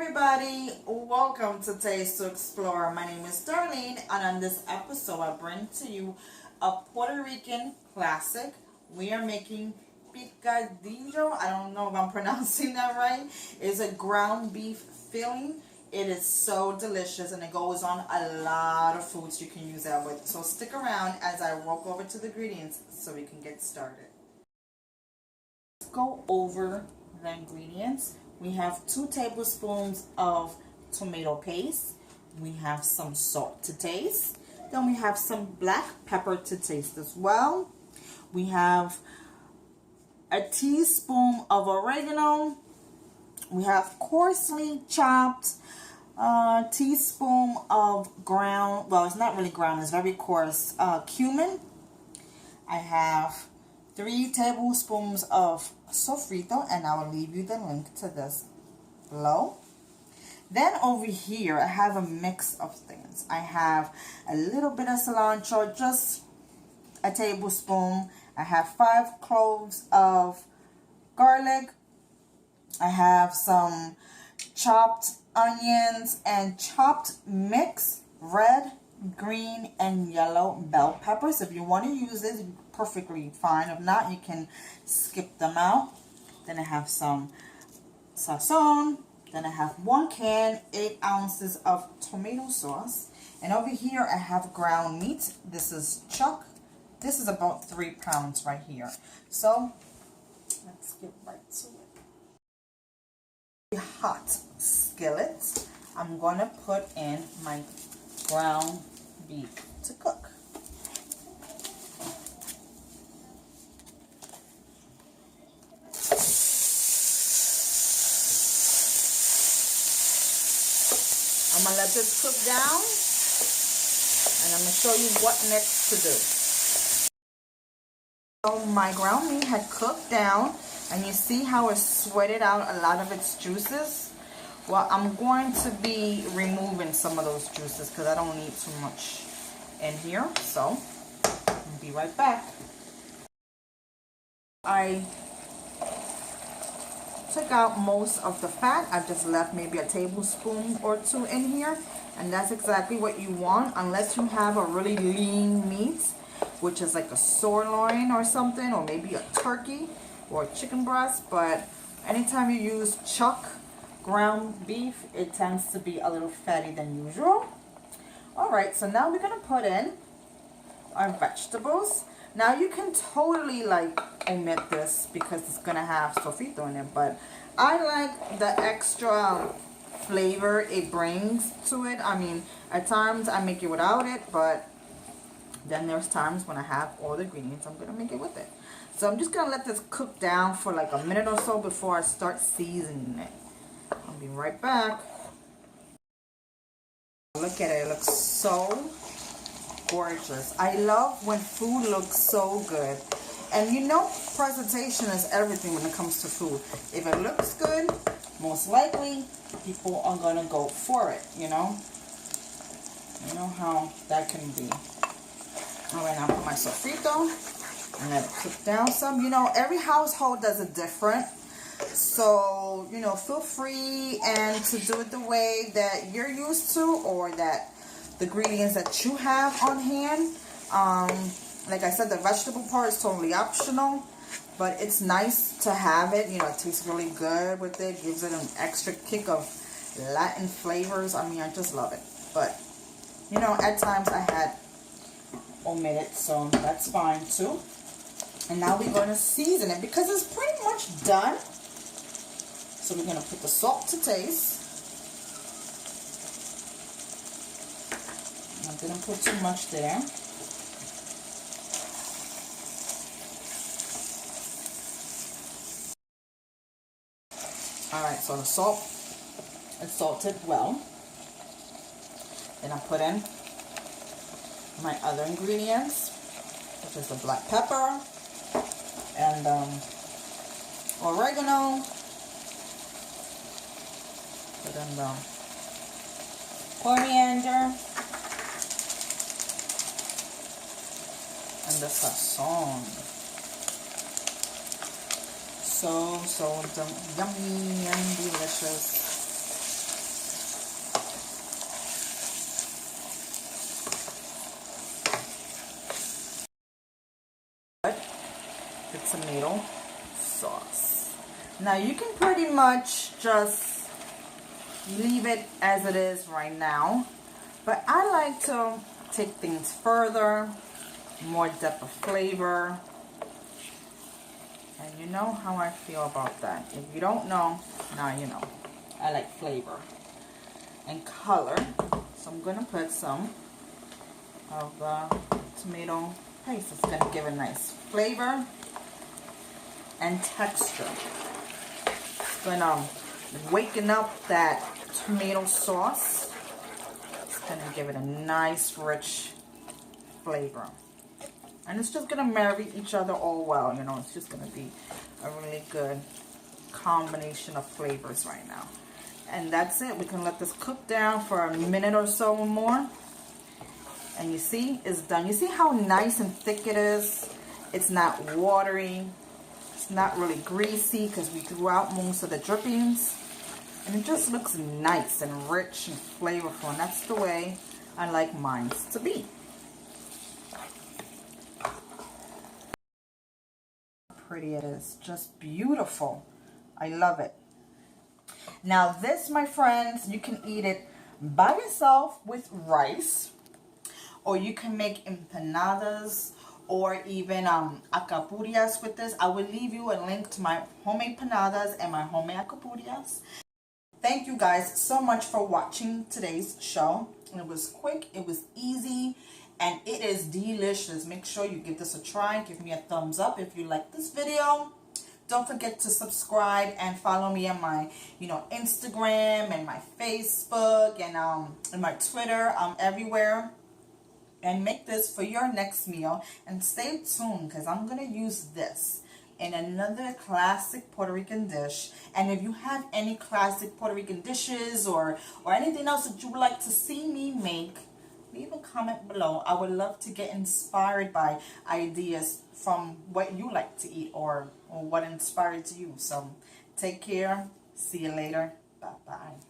Everybody, welcome to Taste to Explore. My name is Darlene, and on this episode I bring to you a Puerto Rican classic. We are making picadillo. I don't know if I'm pronouncing that right. It's a ground beef filling. It is so delicious, and it goes on a lot of foods you can use that with. So stick around as I walk over to the ingredients so we can get started. Let's go over the ingredients. We have 2 tablespoons of tomato paste. We have some salt to taste. Then we have some black pepper to taste as well. We have a teaspoon of oregano. We have coarsely chopped teaspoon of ground, well, it's not really ground, it's very coarse, cumin. I have 3 tablespoons of sofrito, and I will leave you the link to this below. Then over here I have a mix of things. I have a little bit of cilantro, just a tablespoon. I have 5 cloves of garlic. I have some chopped onions and chopped mixed red, green, and yellow bell peppers. If you want to use this, perfectly fine. If not, you can skip them out. Then I have some sazon. Then I have 1 can, 8 ounces of tomato sauce. And over here I have ground meat. This is chuck. This is about 3 pounds right here. So let's get right to it. A hot skillet. I'm going to put in my ground beef to cook. I'm going to let this cook down, and I'm going to show you what next to do. So my ground meat had cooked down, and you see how it sweated out a lot of its juices. Well, I'm going to be removing some of those juices because I don't need too much in here. So I'll be right back. I took out most of the fat. I just left maybe a tablespoon or 2 in here, and that's exactly what you want, unless you have a really lean meat, which is like a sirloin or something, or maybe a turkey or a chicken breast. But anytime you use chuck ground beef, it tends to be a little fatty than usual. Alright, so now we're going to put in our vegetables. Now you can totally like omit this because it's going to have sofrito in it, but I like the extra flavor it brings to it. I mean, at times I make it without it, but then there's times when I have all the ingredients, I'm going to make it with it. So I'm just going to let this cook down for like a minute or so before I start seasoning it. I'll be right back. Look at it, it looks so gorgeous. I love when food looks so good. And you know, presentation is everything when it comes to food. If it looks good, most likely people are gonna go for it, you know? You know how that can be. Alright, now I put my sofrito and let it cook down some. You know, every household does it different. So, you know, feel free and to do it the way that you're used to, or that the ingredients that you have on hand. Like I said, the vegetable part is totally optional, but it's nice to have it. You know, it tastes really good with it. Gives it an extra kick of Latin flavors. I mean, I just love it. But, you know, at times I had omitted, so that's fine too. And now we're going to season it because it's pretty much done. So we're going to put the salt to taste. I didn't put too much there. Alright, so the salt is salted well. Then I put in my other ingredients, which is the black pepper and oregano. Put in the coriander and the sazon. So yummy and delicious. the tomato sauce. Now you can pretty much just leave it as it is right now, but I like to take things further, more depth of flavor, and you know how I feel about that. If you don't know, now you know. I like flavor and color, so I'm gonna put some of the tomato paste. It's gonna give a nice flavor and texture. It's gonna waken up that tomato sauce. It's gonna give it a nice rich flavor, and it's just gonna marry each other all well. You know, it's just gonna be a really good combination of flavors right now. And that's it. We can let this cook down for a minute or so or more. And you see, it's done. You see how nice and thick it is? It's not watery. It's not really greasy because we threw out most of the drippings. And it just looks nice and rich and flavorful. And that's the way I like mine to be. Pretty it is. Just beautiful. I love it. Now this, my friends, you can eat it by yourself with rice, or you can make empanadas or even acapurias with this. I will leave you a link to my homemade empanadas and my homemade acapurias. Thank you guys so much for watching today's show. It was quick, it was easy, and it is delicious. Make sure you give this a try. Give me a thumbs up if you like this video. Don't forget to subscribe and follow me on my, Instagram and my Facebook and my Twitter. I'm everywhere. And make this for your next meal. And stay tuned because I'm going to use this in another classic Puerto Rican dish. And if you have any classic Puerto Rican dishes or anything else that you would like to see me make, leave a comment below. I would love to get inspired by ideas from what you like to eat or what inspired you. So take care. See you later. Bye-bye.